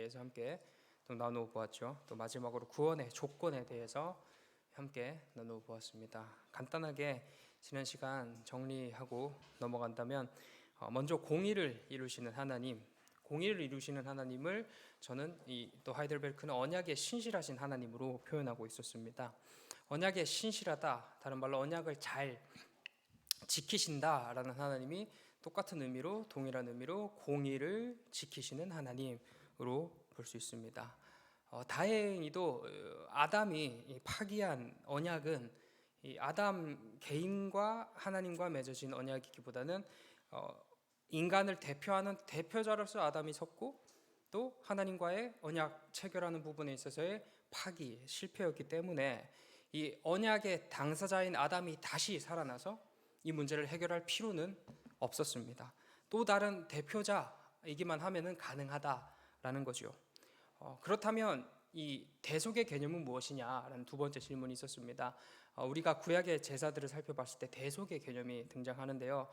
대해서 함께 또 나누어 보았죠. 또 마지막으로 구원의 조건에 대해서 함께 나누어 보았습니다. 간단하게 지난 시간 정리하고 넘어간다면 먼저 공의를 이루시는 하나님, 공의를 이루시는 하나님을 저는 또 하이델베르크는 언약에 신실하신 하나님으로 표현하고 있었습니다. 언약에 신실하다, 다른 말로 언약을 잘 지키신다라는 하나님이 똑같은 의미로, 동일한 의미로 공의를 지키시는 하나님으로 볼 수 있습니다. 다행히도 아담이 파기한 언약은 이 아담 개인과 하나님과 맺어진 언약이기보다는 인간을 대표하는 대표자로서 아담이 섰고, 또 하나님과의 언약 체결하는 부분에 있어서의 파기, 실패였기 때문에 이 언약의 당사자인 아담이 다시 살아나서 이 문제를 해결할 필요는 없었습니다. 또 다른 대표자이기만 하면은 가능하다라는 거죠. 그렇다면 이 대속의 개념은 무엇이냐라는 두 번째 질문이 있었습니다. 우리가 구약의 제사들을 살펴봤을 때 대속의 개념이 등장하는데요.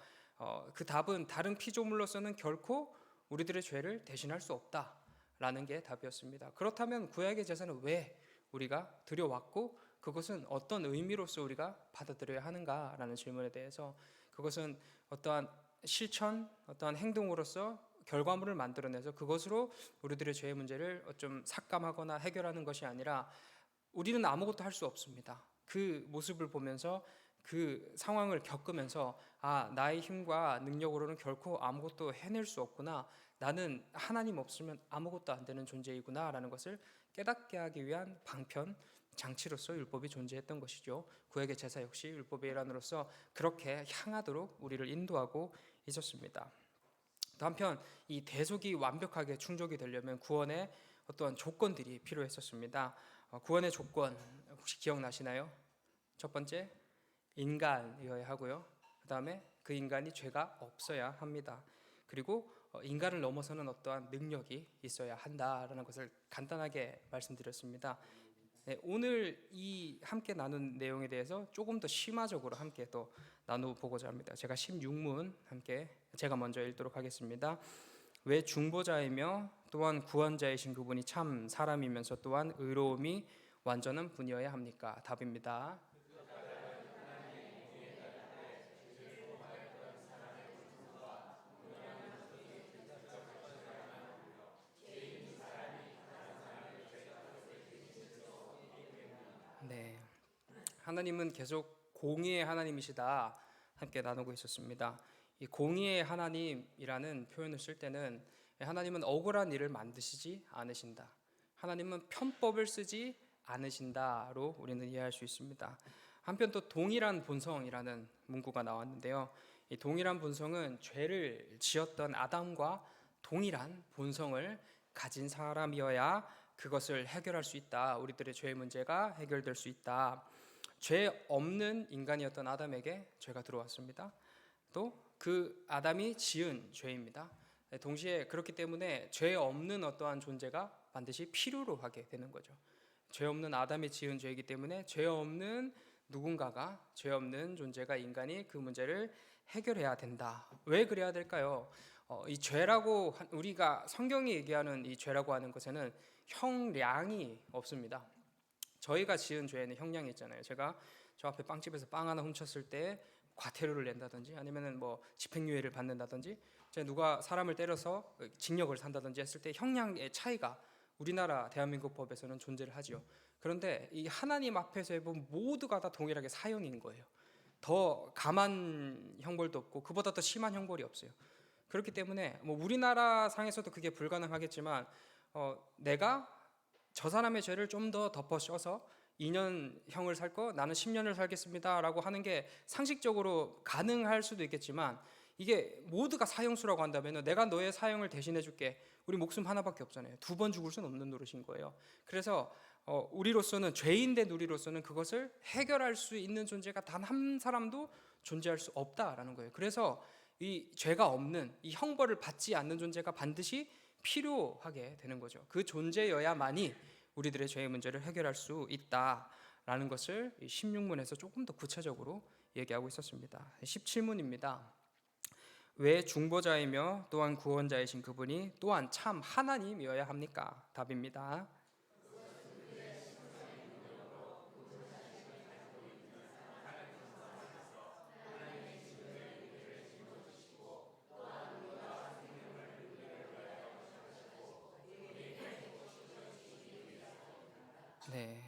그 답은 다른 피조물로서는 결코 우리들의 죄를 대신할 수 없다라는 게 답이었습니다. 그렇다면 구약의 제사는 왜 우리가 드려왔고, 그것은 어떤 의미로서 우리가 받아들여야 하는가라는 질문에 대해서, 그것은 어떠한 실천, 어떠한 행동으로서 결과물을 만들어내서 그것으로 우리들의 죄의 문제를 좀 삭감하거나 해결하는 것이 아니라, 우리는 아무것도 할 수 없습니다. 그 모습을 보면서, 그 상황을 겪으면서 나의 힘과 능력으로는 결코 아무것도 해낼 수 없구나, 나는 하나님 없으면 아무것도 안 되는 존재이구나 라는 것을 깨닫게 하기 위한 방편, 장치로서 율법이 존재했던 것이죠. 구약의 제사 역시 율법의 일환으로서 그렇게 향하도록 우리를 인도하고 있었습니다. 또 한편 이 대속이 완벽하게 충족이 되려면 구원의 어떠한 조건들이 필요했었습니다. 구원의 조건 혹시 기억나시나요? 첫 번째, 인간이어야 하고요. 그 다음에 그 인간이 죄가 없어야 합니다. 그리고 인간을 넘어서는 어떠한 능력이 있어야 한다라는 것을 간단하게 말씀드렸습니다. 네, 오늘 이 함께 나눈 내용에 대해서 조금 더 심화적으로 함께 또 나눠보고자 합니다. 제가 16문 함께 제가 먼저 읽도록 하겠습니다. 왜 중보자이며 또한 구원자이신 그분이 참 사람이면서 또한 의로움이 완전한 분이어야 합니까? 답입니다. 네, 하나님은 계속 공의의 하나님이시다 함께 나누고 있었습니다. 이 공의의 하나님이라는 표현을 쓸 때는 하나님은 억울한 일을 만드시지 않으신다, 하나님은 편법을 쓰지 않으신다로 우리는 이해할 수 있습니다. 한편 또 동일한 본성이라는 문구가 나왔는데요. 이 동일한 본성은 죄를 지었던 아담과 동일한 본성을 가진 사람이어야 그것을 해결할 수 있다. 우리들의 죄의 문제가 해결될 수 있다. 죄 없는 인간이었던 아담에게 죄가 들어왔습니다. 또 그 아담이 지은 죄입니다. 동시에 그렇기 때문에 죄 없는 어떠한 존재가 반드시 필요로 하게 되는 거죠. 죄 없는 아담이 지은 죄이기 때문에 죄 없는 누군가가, 죄 없는 존재가, 인간이 그 문제를 해결해야 된다. 왜 그래야 될까요? 이 죄라고, 우리가 성경이 얘기하는 이 죄라고 하는 것에는 형량이 없습니다. 저희가 지은 죄에는 형량이 있잖아요. 제가 저 앞에 빵집에서 빵 하나 훔쳤을 때 과태료를 낸다든지, 아니면은 뭐 집행유예를 받는다든지, 누가 사람을 때려서 징역을 산다든지 했을 때 형량의 차이가 우리나라 대한민국 법에서는 존재를 하지요. 그런데 이 하나님 앞에서 보면 모두가 다 동일하게 사형인 거예요. 더 감한 형벌도 없고 그보다 더 심한 형벌이 없어요. 그렇기 때문에 뭐 우리나라 상에서도 그게 불가능하겠지만, 내가 저 사람의 죄를 좀 더 덮어 씌워서 2년형을 살 거 나는 10년을 살겠습니다라고 하는 게 상식적으로 가능할 수도 있겠지만, 이게 모두가 사형수라고 한다면 내가 너의 사형을 대신해 줄게, 우리 목숨 하나밖에 없잖아요. 2번 죽을 수는 없는 노릇인 거예요. 그래서 우리로서는, 죄인된 우리로서는 그것을 해결할 수 있는 존재가 단 한 사람도 존재할 수 없다라는 거예요. 그래서 이 죄가 없는, 이 형벌을 받지 않는 존재가 반드시 필요하게 되는 거죠. 그 존재여야만이 우리들의 죄의 문제를 해결할 수 있다라는 것을 16문에서 조금 더 구체적으로 얘기하고 있었습니다. 17문입니다. 왜 중보자이며 또한 구원자이신 그분이 또한 참 하나님이어야 합니까? 답입니다. 네.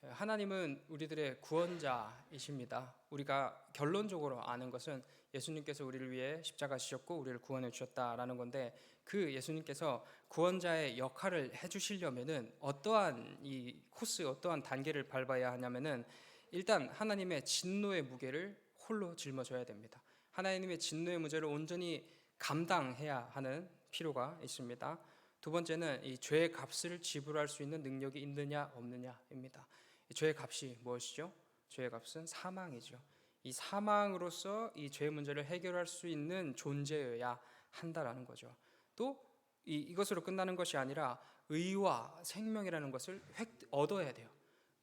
하나님은 우리들의 구원자이십니다. 우리가 결론적으로 아는 것은 예수님께서 우리를 위해 십자가 지셨고 우리를 구원해 주셨다라는 건데, 그 예수님께서 구원자의 역할을 해 주시려면은 어떠한 이 코스, 어떠한 단계를 밟아야 하냐면은, 일단 하나님의 진노의 무게를 홀로 짊어져야 됩니다. 하나님의 진노의 무게를 온전히 감당해야 하는 필요가 있습니다. 두 번째는 이 죄의 값을 지불할 수 있는 능력이 있느냐 없느냐입니다. 이 죄의 값이 무엇이죠? 죄의 값은 사망이죠. 이 사망으로서 이 죄의 문제를 해결할 수 있는 존재여야 한다라는 거죠. 또 이것으로 끝나는 것이 아니라 의와 생명이라는 것을 얻어야 돼요.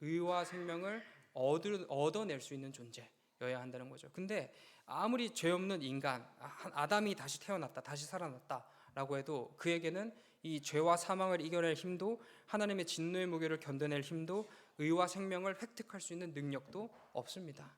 의와 생명을 얻어낼 수 있는 존재여야 한다는 거죠. 근데 아무리 죄 없는 인간, 아담이 다시 태어났다, 다시 살아났다라고 해도 그에게는 이 죄와 사망을 이겨낼 힘도, 하나님의 진노의 무게를 견뎌낼 힘도, 의와 생명을 획득할 수 있는 능력도 없습니다.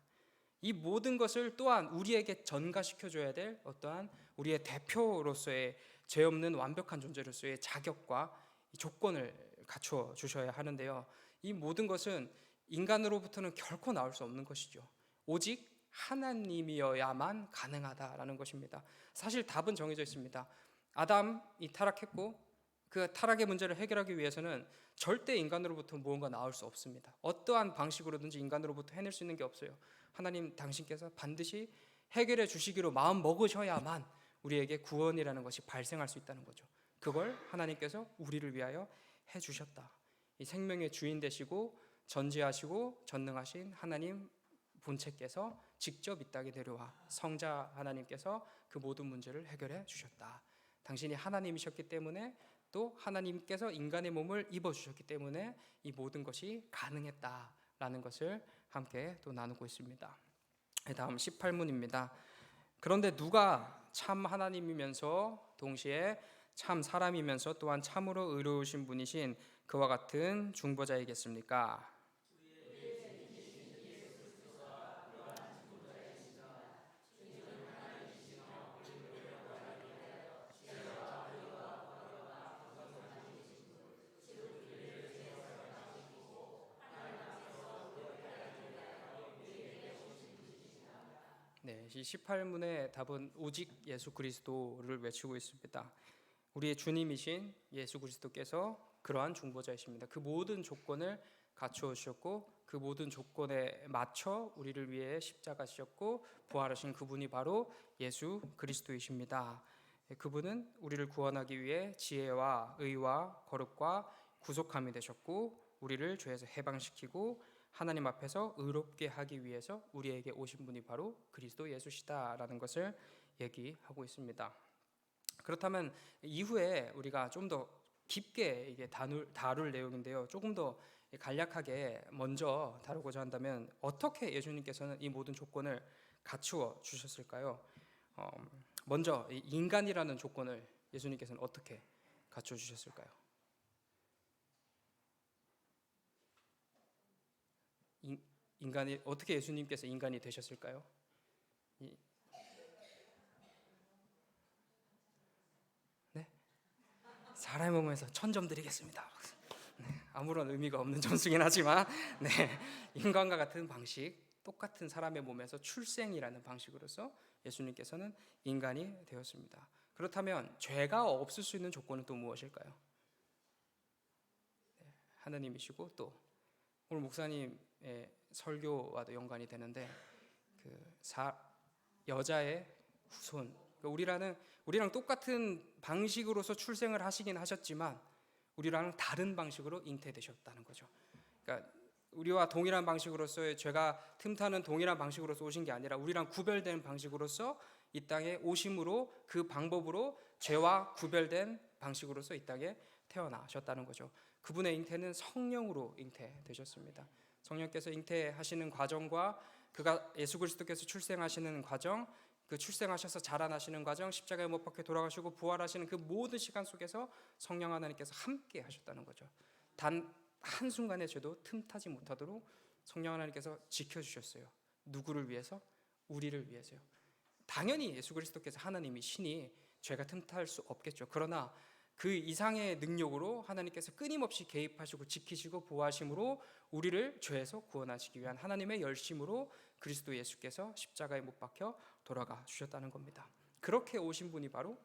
이 모든 것을 또한 우리에게 전가시켜줘야 될 어떠한 우리의 대표로서의 죄 없는 완벽한 존재로서의 자격과 조건을 갖춰 주셔야 하는데요. 이 모든 것은 인간으로부터는 결코 나올 수 없는 것이죠. 오직 하나님이어야만 가능하다라는 것입니다. 사실 답은 정해져 있습니다. 아담이 타락했고 그 타락의 문제를 해결하기 위해서는 절대 인간으로부터 무언가 나올 수 없습니다. 어떠한 방식으로든지 인간으로부터 해낼 수 있는 게 없어요. 하나님 당신께서 반드시 해결해 주시기로 마음 먹으셔야만 우리에게 구원이라는 것이 발생할 수 있다는 거죠. 그걸 하나님께서 우리를 위하여 해 주셨다. 이 생명의 주인 되시고 전지하시고 전능하신 하나님 본체께서 직접 이 땅에 내려와 성자 하나님께서 그 모든 문제를 해결해 주셨다. 당신이 하나님이셨기 때문에, 또 하나님께서 인간의 몸을 입어주셨기 때문에 이 모든 것이 가능했다라는 것을 함께 또 나누고 있습니다. 다음 18문입니다. 그런데 누가 참 하나님이면서 동시에 참 사람이면서 또한 참으로 의로우신 분이신 그와 같은 중보자이겠습니까? 네, 이 18문의 답은 오직 예수 그리스도를 외치고 있습니다. 우리의 주님이신 예수 그리스도께서 그러한 중보자이십니다. 그 모든 조건을 갖추어 주셨고 그 모든 조건에 맞춰 우리를 위해 십자가 지셨고 부활하신 그분이 바로 예수 그리스도이십니다. 그분은 우리를 구원하기 위해 지혜와 의와 거룩과 구속함이 되셨고 우리를 죄에서 해방시키고 하나님 앞에서 의롭게 하기 위해서 우리에게 오신 분이 바로 그리스도 예수시다라는 것을 얘기하고 있습니다. 그렇다면 이후에 우리가 좀 더 깊게 이게 다룰 내용인데요. 조금 더 간략하게 먼저 다루고자 한다면 어떻게 예수님께서는 이 모든 조건을 갖추어 주셨을까요? 먼저 인간이라는 조건을 예수님께서는 어떻게 갖춰 주셨을까요? 인간이 어떻게 예수님께서 인간이 되셨을까요? 네? 사람의 몸에서 1000점 드리겠습니다. 네, 아무런 의미가 없는 점수긴 하지만 네, 인간과 같은 방식, 똑같은 사람의 몸에서 출생이라는 방식으로서 예수님께서는 인간이 되었습니다. 그렇다면 죄가 없을 수 있는 조건은 또 무엇일까요? 네, 하나님이시고 또 오늘 목사님의 설교와도 연관이 되는데 여자의 후손, 우리랑 똑같은 방식으로서 출생을 하시긴 하셨지만 우리랑 다른 방식으로 잉태되셨다는 거죠. 그러니까 우리와 동일한 방식으로서의 죄가 틈타는 동일한 방식으로서 오신 게 아니라 우리랑 구별된 방식으로서 이 땅에 오심으로 그 방법으로 죄와 구별된 방식으로서 이 땅에 태어나셨다는 거죠. 그분의 잉태는 성령으로 잉태되셨습니다. 성령께서 잉태하시는 과정과 그가 예수 그리스도께서 출생하시는 과정, 그 출생하셔서 자라나시는 과정, 십자가에 못 박혀 돌아가시고 부활하시는 그 모든 시간 속에서 성령 하나님께서 함께 하셨다는 거죠. 단 한순간의 죄도 틈타지 못하도록 성령 하나님께서 지켜주셨어요. 누구를 위해서? 우리를 위해서요. 당연히 예수 그리스도께서 하나님이 신이 죄가 틈탈 수 없겠죠. 그러나 그 이상의 능력으로 하나님께서 끊임없이 개입하시고 지키시고 보호하심으로 우리를 죄에서 구원하시기 위한 하나님의 열심으로 그리스도 예수께서 십자가에 못 박혀 돌아가 주셨다는 겁니다. 그렇게 오신 분이 바로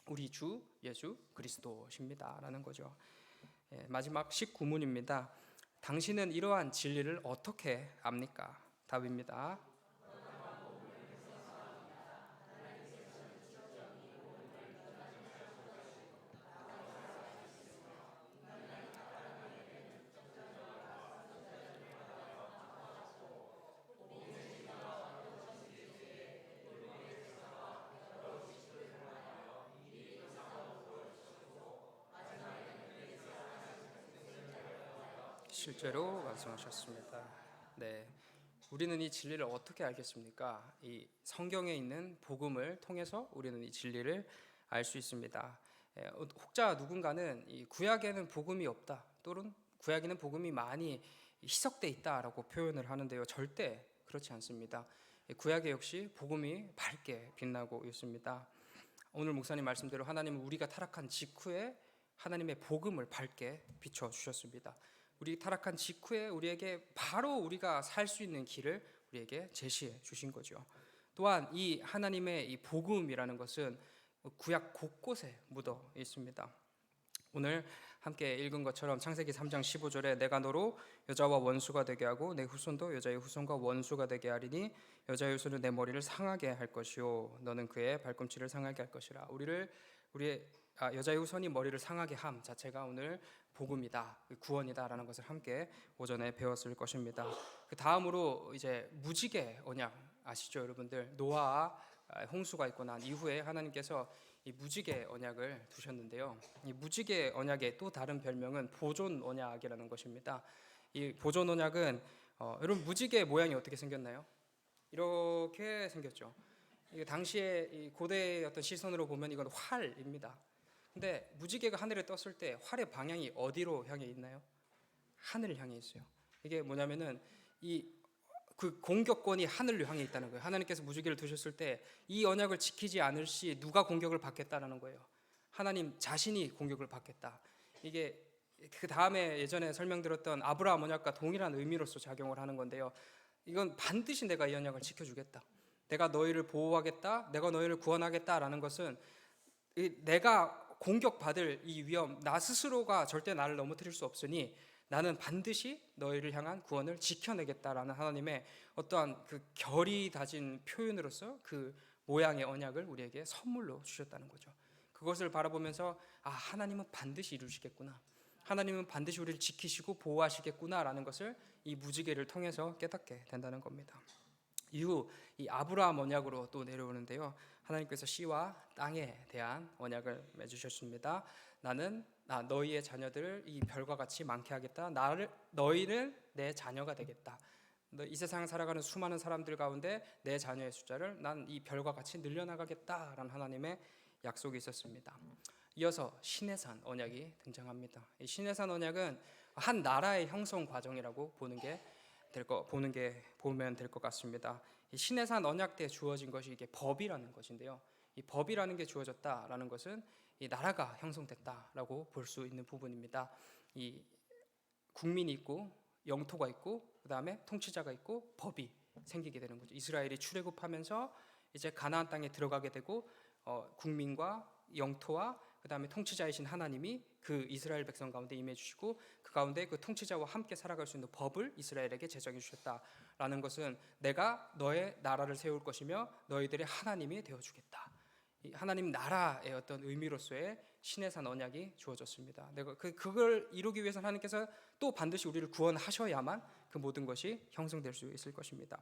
우리 주 예수 그리스도십니다라는 거죠. 마지막 19문입니다. 당신은 이러한 진리를 어떻게 압니까? 답입니다. 실제로 말씀하셨습니다. 네, 우리는 이 진리를 어떻게 알겠습니까? 이 성경에 있는 복음을 통해서 우리는 이 진리를 알 수 있습니다. 혹자 누군가는 이 구약에는 복음이 없다, 또는 구약에는 복음이 많이 희석돼 있다라고 표현을 하는데요, 절대 그렇지 않습니다. 구약에 역시 복음이 밝게 빛나고 있습니다. 오늘 목사님 말씀대로 하나님은 우리가 타락한 직후에 하나님의 복음을 밝게 비춰 주셨습니다. 우리 타락한 직후에 우리에게 바로 우리가 살 수 있는 길을 우리에게 제시해 주신 거죠. 또한 이 하나님의 이 복음이라는 것은 구약 곳곳에 묻어 있습니다. 오늘 함께 읽은 것처럼 창세기 3장 15절에 내가 너로 여자와 원수가 되게 하고 내 후손도 여자의 후손과 원수가 되게 하리니 여자의 후손은 내 머리를 상하게 할 것이요 너는 그의 발꿈치를 상하게 할 것이라. 우리의 여자의 후손이 머리를 상하게 함 자체가 오늘 복음이다, 구원이다라는 것을 함께 오전에 배웠을 것입니다. 그 다음으로 이제 무지개 언약 아시죠, 여러분들? 노아와 홍수가 있고 난 이후에 하나님께서 이 무지개 언약을 두셨는데요. 이 무지개 언약의 또 다른 별명은 보존 언약이라는 것입니다. 이 보존 언약은 여러분 무지개 모양이 어떻게 생겼나요? 이렇게 생겼죠. 이 당시에 이 고대의 어떤 시선으로 보면 이건 활입니다. 근데 무지개가 하늘에 떴을 때 활의 방향이 어디로 향해 있나요? 하늘을 향해 있어요. 이게 뭐냐면은 그 공격권이 하늘로 향해 있다는 거예요. 하나님께서 무지개를 두셨을 때 이 언약을 지키지 않을 시 누가 공격을 받겠다라는 거예요. 하나님 자신이 공격을 받겠다. 이게 그 다음에 예전에 설명드렸던 아브라함 언약과 동일한 의미로서 작용을 하는 건데요. 이건 반드시 내가 이 언약을 지켜주겠다. 내가 너희를 보호하겠다. 내가 너희를 구원하겠다라는 것은 내가 공격받을 이 위험, 나 스스로가 절대 나를 넘어뜨릴 수 없으니 나는 반드시 너희를 향한 구원을 지켜내겠다라는 하나님의 어떠한 그 결이 다진 표현으로서 그 모양의 언약을 우리에게 선물로 주셨다는 거죠. 그것을 바라보면서 하나님은 반드시 이루시겠구나, 하나님은 반드시 우리를 지키시고 보호하시겠구나라는 것을 이 무지개를 통해서 깨닫게 된다는 겁니다. 이후 이 아브라함 언약으로 또 내려오는데요, 하나님께서 씨와 땅에 대한 언약을 맺으셨습니다. 나는 너희의 자녀들을 이 별과 같이 많게 하겠다. 너희는 내 자녀가 되겠다. 이 세상 살아가는 수많은 사람들 가운데 내 자녀의 숫자를 난 이 별과 같이 늘려나가겠다라는 하나님의 약속이 있었습니다. 이어서 시내산 언약이 등장합니다. 이 시내산 언약은 한 나라의 형성 과정이라고 보면 될 것 같습니다. 이 시내산 언약 때 주어진 것이 이게 법이라는 것인데요. 이 법이라는 게 주어졌다라는 것은 이 나라가 형성됐다라고 볼 수 있는 부분입니다. 이 국민이 있고 영토가 있고 그다음에 통치자가 있고 법이 생기게 되는 거죠. 이스라엘이 출애굽하면서 이제 가나안 땅에 들어가게 되고 국민과 영토와 그다음에 통치자이신 하나님이 그 이스라엘 백성 가운데 임해 주시고 그 가운데 그 통치자와 함께 살아갈 수 있는 법을 이스라엘에게 제정해 주셨다라는 것은 내가 너의 나라를 세울 것이며 너희들의 하나님이 되어 주겠다. 하나님 나라의 어떤 의미로서의 시내산 언약이 주어졌습니다. 내가 그걸 이루기 위해서 하나님께서 또 반드시 우리를 구원하셔야만 그 모든 것이 형성될 수 있을 것입니다.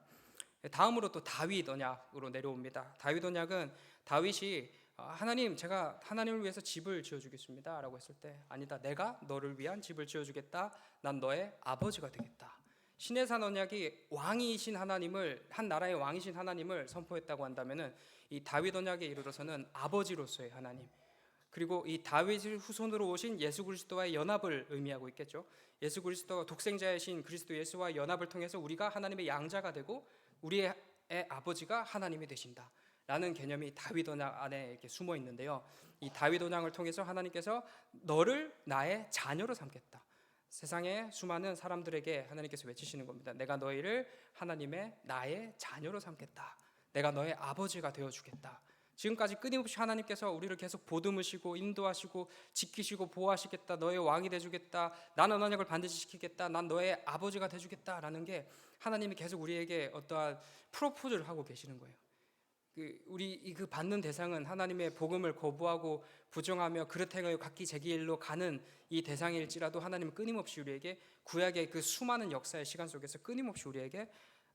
다음으로 또 다윗 언약으로 내려옵니다. 다윗 언약은 다윗이 하나님, 제가 하나님을 위해서 집을 지어주겠습니다 라고 했을 때 아니다, 내가 너를 위한 집을 지어주겠다, 난 너의 아버지가 되겠다. 신의 산 언약이 왕이신 하나님을, 한 나라의 왕이신 하나님을 선포했다고 한다면은 이 다윗 언약에 이르러서는 아버지로서의 하나님, 그리고 이 다윗의 후손으로 오신 예수 그리스도와의 연합을 의미하고 있겠죠. 예수 그리스도 독생자이신 그리스도 예수와의 연합을 통해서 우리가 하나님의 양자가 되고 우리의 아버지가 하나님이 되신다 라는 개념이 다윗 언약 안에 이렇게 숨어 있는데요. 이 다윗 언약을 통해서 하나님께서 너를 나의 자녀로 삼겠다, 세상의 수많은 사람들에게 하나님께서 외치시는 겁니다. 내가 너희를 하나님의 나의 자녀로 삼겠다, 내가 너의 아버지가 되어주겠다. 지금까지 끊임없이 하나님께서 우리를 계속 보듬으시고 인도하시고 지키시고 보호하시겠다, 너의 왕이 되주겠다, 나는 언약을 반드시 지키겠다, 난 너의 아버지가 되주겠다라는 게 하나님이 계속 우리에게 어떠한 프로포즈를 하고 계시는 거예요. 우리 그 받는 대상은 하나님의 복음을 거부하고 부정하며 그릇 행하여 각기 자기 일로 가는 이 대상일지라도 하나님은 끊임없이 우리에게 구약의 그 수많은 역사의 시간 속에서 끊임없이 우리에게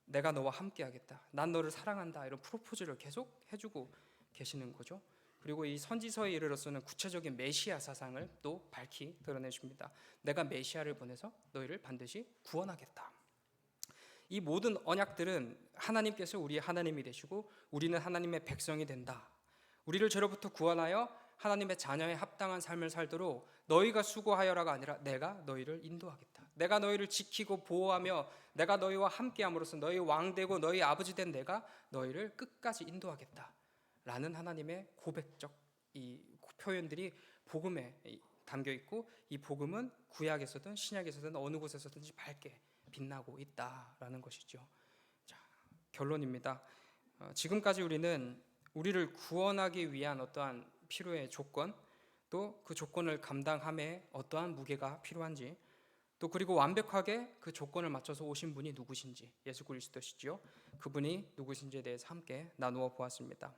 내가 너와 함께하겠다, 난 너를 사랑한다, 이런 프로포즈를 계속 해주고 계시는 거죠. 그리고 이 선지서에 이르러서는 구체적인 메시아 사상을 또 밝히 드러내줍니다. 내가 메시아를 보내서 너희를 반드시 구원하겠다. 이 모든 언약들은 하나님께서 우리의 하나님이 되시고 우리는 하나님의 백성이 된다, 우리를 죄로부터 구원하여 하나님의 자녀에 합당한 삶을 살도록 너희가 수고하여라가 아니라 내가 너희를 인도하겠다, 내가 너희를 지키고 보호하며 내가 너희와 함께함으로써 너희 왕 되고 너희 아버지 된 내가 너희를 끝까지 인도하겠다 라는 하나님의 고백적 이 표현들이 복음에 담겨 있고, 이 복음은 구약에서든 신약에서든 어느 곳에서든지 밝게 빛나고 있다라는 것이죠. 자, 결론입니다. 지금까지 우리는 우리를 구원하기 위한 어떠한 필요의 조건, 또 그 조건을 감당함에 어떠한 무게가 필요한지, 또 그리고 완벽하게 그 조건을 맞춰서 오신 분이 누구신지, 예수 그리스도시지요. 그분이 누구신지에 대해서 함께 나누어 보았습니다.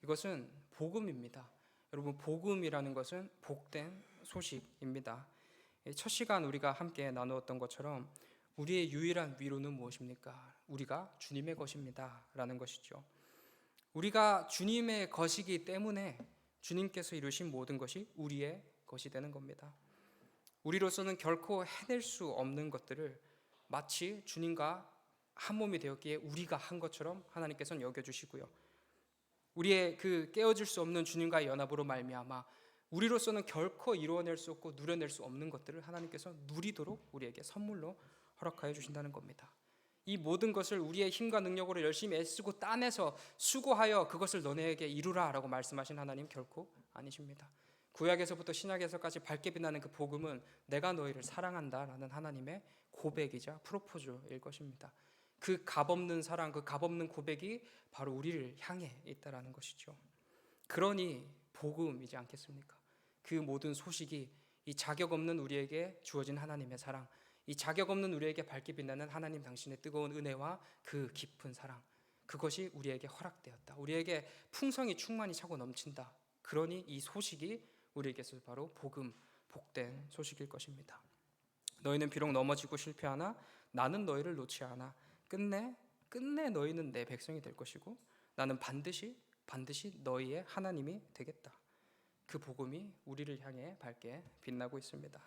이것은 복음입니다. 여러분, 복음이라는 것은 복된 소식입니다. 첫 시간 우리가 함께 나누었던 것처럼 우리의 유일한 위로는 무엇입니까? 우리가 주님의 것입니다 라는 것이죠. 우리가 주님의 것이기 때문에 주님께서 이루신 모든 것이 우리의 것이 되는 겁니다. 우리로서는 결코 해낼 수 없는 것들을 마치 주님과 한 몸이 되었기에 우리가 한 것처럼 하나님께서는 여겨주시고요, 우리의 그 깨어질 수 없는 주님과의 연합으로 말미암아 우리로서는 결코 이루어낼 수 없고 누려낼 수 없는 것들을 하나님께서 누리도록 우리에게 선물로 허락하여 주신다는 겁니다. 이 모든 것을 우리의 힘과 능력으로 열심히 애쓰고 따내서 수고하여 그것을 너네에게 이루라 라고 말씀하신 하나님 결코 아니십니다. 구약에서부터 신약에서까지 밝게 빛나는 그 복음은 내가 너희를 사랑한다 라는 하나님의 고백이자 프로포즈일 것입니다. 그 값없는 사랑, 그 값없는 고백이 바로 우리를 향해 있다라는 것이죠. 그러니 복음이지 않겠습니까? 그 모든 소식이 이 자격 없는 우리에게 주어진 하나님의 사랑, 이 자격 없는 우리에게 밝게 빛나는 하나님 당신의 뜨거운 은혜와 그 깊은 사랑, 그것이 우리에게 허락되었다, 우리에게 풍성이 충만히 차고 넘친다. 그러니 이 소식이 우리에게서 바로 복음, 복된 소식일 것입니다. 너희는 비록 넘어지고 실패하나 나는 너희를 놓지 않아. 끝내 너희는 내 백성이 될 것이고 나는 반드시 너희의 하나님이 되겠다. 그 복음이 우리를 향해 밝게 빛나고 있습니다.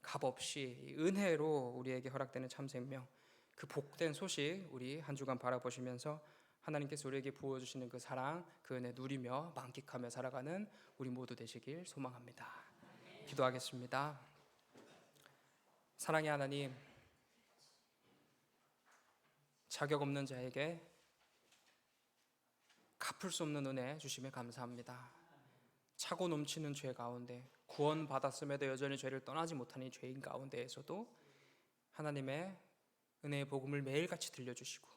값없이 은혜로 우리에게 허락되는 참 생명, 그 복된 소식 우리 한 주간 바라보시면서 하나님께서 우리에게 부어주시는 그 사랑, 그 은혜 누리며 만끽하며 살아가는 우리 모두 되시길 소망합니다. 기도하겠습니다. 사랑의 하나님, 자격 없는 자에게 갚을 수 없는 은혜 주심에 감사합니다. 차고 넘치는 죄 가운데 구원 받았음에도 여전히 죄를 떠나지 못하는 죄인 가운데에서도 하나님의 은혜의 복음을 매일같이 들려주시고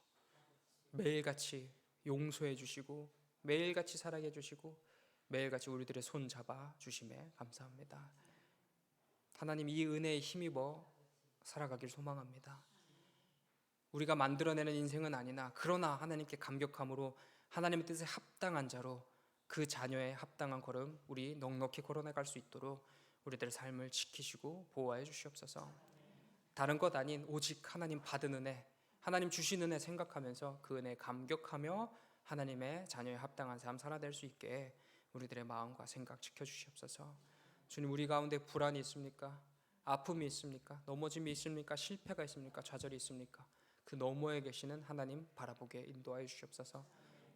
매일같이 용서해 주시고 매일같이 사랑해 주시고 매일같이 우리들의 손 잡아 주심에 감사합니다. 하나님, 이 은혜에 힘입어 살아가길 소망합니다. 우리가 만들어내는 인생은 아니나 그러나 하나님께 감격함으로 하나님의 뜻에 합당한 자로 그 자녀의 합당한 걸음 우리 넉넉히 걸어나갈 수 있도록 우리들의 삶을 지키시고 보호하여 주시옵소서. 다른 것 아닌 오직 하나님 받은 은혜, 하나님 주신 은혜 생각하면서 그 은혜에 감격하며 하나님의 자녀의 합당한 삶 살아낼 수 있게 우리들의 마음과 생각 지켜주시옵소서. 주님, 우리 가운데 불안이 있습니까? 아픔이 있습니까? 넘어짐이 있습니까? 실패가 있습니까? 좌절이 있습니까? 그 너머에 계시는 하나님 바라보게 인도하여 주시옵소서.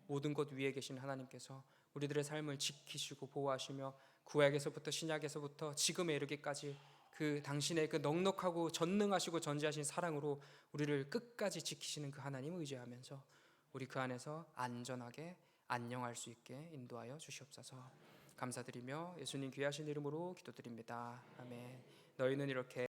모든 것 위에 계신 하나님께서 우리들의 삶을 지키시고 보호하시며 구약에서부터 신약에서부터 지금에 이르기까지 그 당신의 그 넉넉하고 전능하시고 전지하신 사랑으로 우리를 끝까지 지키시는 그 하나님을 의지하면서 우리 그 안에서 안전하게 안녕할 수 있게 인도하여 주시옵소서. 감사드리며 예수님 귀하신 이름으로 기도드립니다. 아멘. 너희는 이렇게